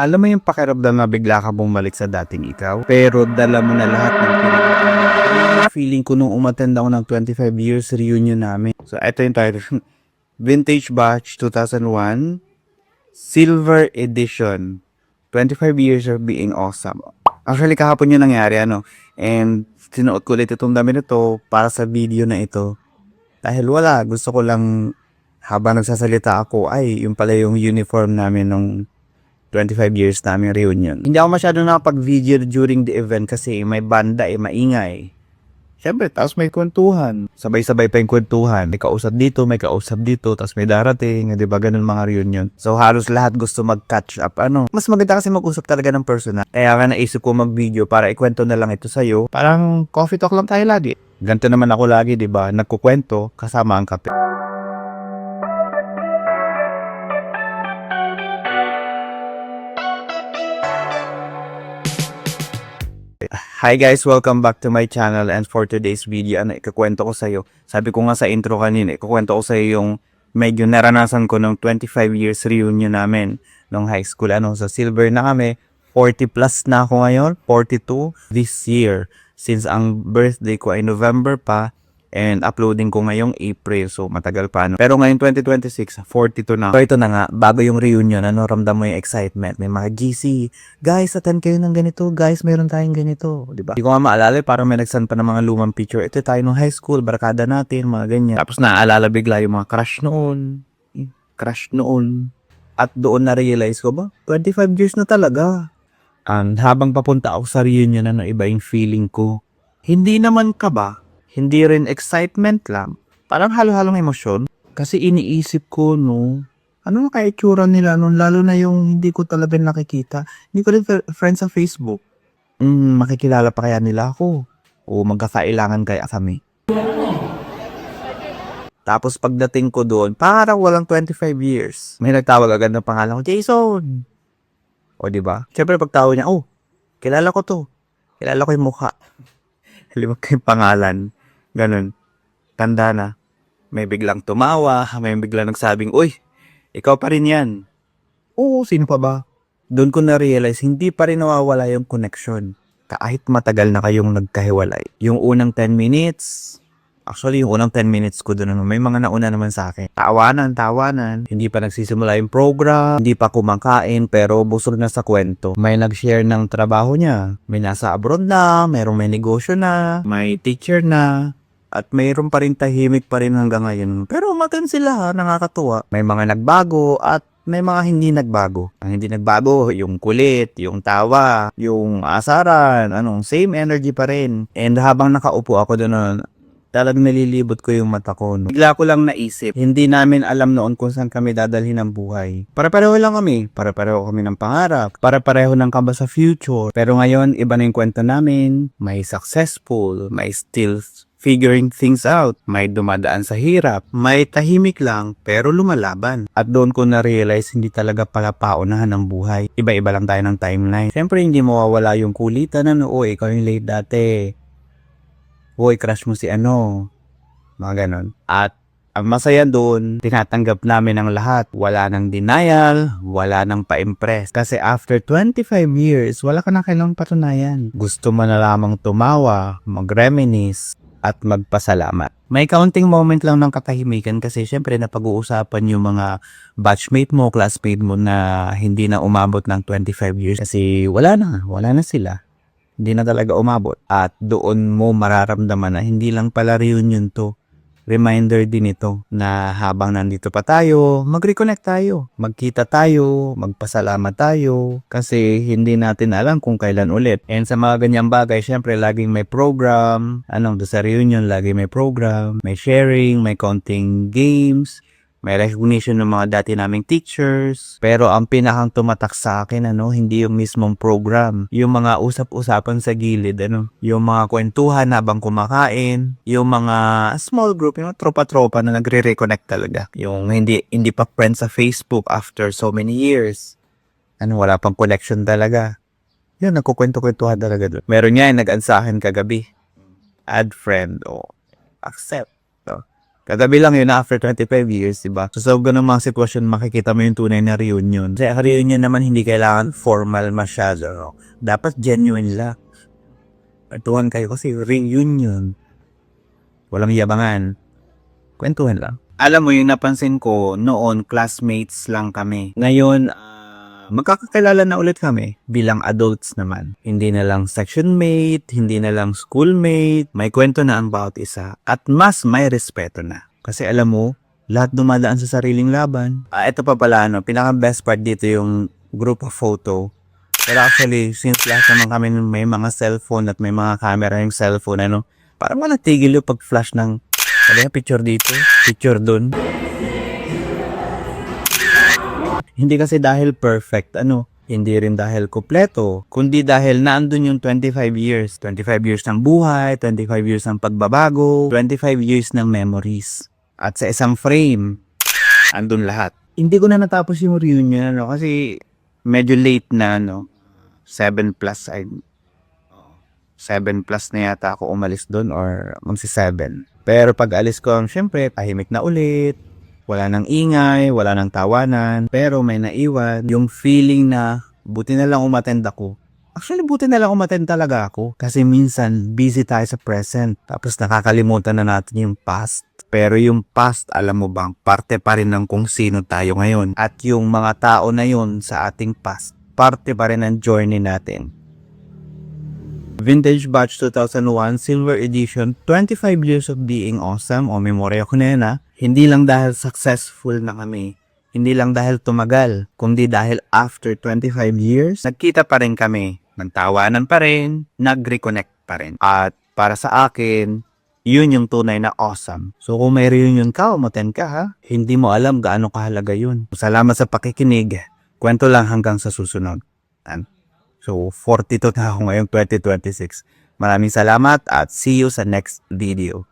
Alam mo yung pakiramdam na bigla ka bumalik sa dating ikaw, pero dala mo na lahat ng feeling ko nung umattend ako ng 25 years reunion namin. So, ito yung title. Vintage Batch 2001, Silver Edition. 25 years of being awesome. Actually, kahapon yun nangyari, And, sinuot ko ulit itong dami na to para sa video na ito. Dahil wala, gusto ko lang habang nagsasalita ako, ay, yung pala yung uniform namin nung 25 years namin reunion. Hindi ako masyado nakapag-video during the event kasi may banda maingay. Siyempre, tapos may kwentuhan. Sabay-sabay pa yung kwentuhan. May kausap dito, tapos may darating, di ba, ganun mga reunion. So, halos lahat gusto mag-catch up. Mas maganda kasi mag-usap talaga ng personal. Kaya nga naisip ko mag-video para ikwento na lang ito sa'yo. Parang coffee talk lang tayo lagi. Ganito naman ako lagi, di ba, nagkukwento kasama ang kape. Hi guys, welcome back to my channel, and for today's video, ikukwento ko sa'yo. Sabi ko nga sa intro kanina, ikukwento ko sa'yo yung medyo naranasan ko ng 25 years reunion namin nung high school. Sa silver na kami, 40 plus na ako ngayon, 42 this year. Since ang birthday ko ay November pa, and uploading ko ngayong April, so matagal pa. Pero ngayon 2026, 42 na. So ito na nga, bago yung reunion, ramdam mo yung excitement. May mga GC, guys, attend kayo ng ganito, guys, meron tayong ganito, di ba? Hindi ko nga maalala, parang may nagsan pa ng mga lumang picture. Ito tayo nung high school, barkada natin, mga ganyan. Tapos naaalala bigla yung mga crush noon. At doon na-realize ko ba, 25 years na talaga. And habang papunta ako sa reunion, iba yung feeling ko. Hindi naman kaba, hindi rin excitement lang. Parang halo-halong emosyon. Kasi iniisip ko, ano na kaya itsura nila nun? Lalo na yung hindi ko talaga nakikita. Hindi ko rin friends sa Facebook. Makikilala pa kaya nila ako? O magkakailangan kaya kami? Tapos pagdating ko doon, parang walang 25 years. May nagtawag agad ng pangalan ko, Jason! O diba? Siyempre pagtawag niya, kilala ko to. Kilala ko yung mukha. Halimag ko yung pangalan. Ganun. Tanda na. May biglang tumawa, may biglang nagsabing, uy, ikaw pa rin yan. Oo, sino pa ba? Doon ko na-realize, hindi pa rin nawawala yung connection. Kahit matagal na kayong nagkahiwalay. Yung unang 10 minutes, actually yung unang 10 minutes ko doon, may mga nauna naman sa akin. Tawanan. Hindi pa nagsisimula yung program, hindi pa kumakain, pero busog na sa kwento. May nag-share ng trabaho niya. May nasa abroad na, may negosyo na, may teacher na. At mayroon pa rin tahimik pa rin hanggang ngayon. Pero maganda sila, nakakatuwa. May mga nagbago at may mga hindi nagbago. Ang hindi nagbago, yung kulit, yung tawa, yung asaran, same energy pa rin. And habang nakaupo ako doon, talagang nalilibot ko yung mata ko. Bigla ko lang naisip, hindi namin alam noon kung saan kami dadalhin ng buhay. Para-pareho lang kami. Para-pareho kami ng pangarap. Para-pareho ng kaba sa future. Pero ngayon, iba na yung kwento namin. May successful, may still figuring things out. May dumadaan sa hirap. May tahimik lang, pero lumalaban. At doon ko na-realize, hindi talaga pala paunahan ng buhay. Iba-iba lang tayo ng timeline. Siyempre, hindi mawawala yung kulitan ikaw yung late dati. Hoy, crush mo si mga ganon. At ang masaya doon, tinatanggap namin ang lahat. Wala nang denial, wala nang pa-impress. Kasi after 25 years, wala ka na kailangang patunayan. Gusto mo na lamang tumawa, mag-reminisce, at magpasalamat. May counting moment lang ng katahimikan kasi syempre napag-uusapan yung mga batchmate mo, classmate mo na hindi na umabot ng 25 years. Kasi wala na sila. Hindi na talaga umabot. At doon mo mararamdaman na hindi lang pala reunion to. Reminder din ito na habang nandito pa tayo, mag-reconnect tayo. Magkita tayo, magpasalamat tayo. Kasi hindi natin alam kung kailan ulit. And sa mga ganyang bagay, syempre laging may program. Sa reunion, lagi may program. May sharing, may counting games. May recognition ng mga dati naming teachers. Pero ang pinakang tumatak sa akin, hindi yung mismong program. Yung mga usap-usapan sa gilid, yung mga kwentuhan habang kumakain. Yung mga small group, yung tropa-tropa na nagre-reconnect talaga. Yung hindi pa friends sa Facebook after so many years. Wala pang connection talaga. Yun, nagkukwento-kwentuhan talaga doon. Meron nga yung nag-add sa akin kagabi. Add friend, accept. Katabi lang yun na after 25 years, diba? So, sa ganung mga sitwasyon, makikita mo yung tunay na reunion. Kasi reunion naman hindi kailangan formal masyado, no? Dapat genuine lang. Kwentuhan kayo kasi reunion. Walang yabangan. Kwentuhan lang. Alam mo, yung napansin ko, noon, classmates lang kami. Ngayon, magkakakilala na ulit kami bilang adults naman. Hindi na lang section mate, hindi na lang schoolmate, may kwento na ang bawat isa at mas may respeto na. Kasi alam mo, lahat dumadaan sa sariling laban. Ito pa pala, pinaka best part dito yung group of photo. Pero actually, since lahat naman kami may mga cellphone at may mga camera yung cellphone, parang walang tigil yung pag-flash ng picture dito, picture dun. Hindi kasi dahil perfect, hindi rin dahil kompleto, kundi dahil naandun yung 25 years. 25 years ng buhay, 25 years ng pagbabago, 25 years ng memories. At sa isang frame, andun lahat. Hindi ko na natapos yung reunion, kasi medyo late na, 7 plus, 7 plus na yata ako umalis doon or magsi 7. Pero pag alis ko, syempre, tahimik na ulit. Wala nang ingay, wala nang tawanan, pero may naiwan yung feeling na buti na lang umattend ako. Actually, buti na lang umattend talaga ako kasi minsan busy tayo sa present tapos nakakalimutan na natin yung past. Pero yung past, alam mo bang, parte pa rin ng kung sino tayo ngayon. At yung mga tao na yun sa ating past, parte pa rin ng journey natin. Vintage Batch 2001 Silver Edition, 25 years of being awesome o memorya ko na hindi lang dahil successful na kami, hindi lang dahil tumagal, kundi dahil after 25 years, nagkita pa rin kami, nagtawanan pa rin, nag-reconnect pa rin. At para sa akin, yun yung tunay na awesome. So kung may reunion ka, umattend ka ha, hindi mo alam gaano kahalaga yun. Salamat sa pakikinig, kwento lang hanggang sa susunod. So, 42 na ako ngayong 2026. Maraming salamat at see you sa next video.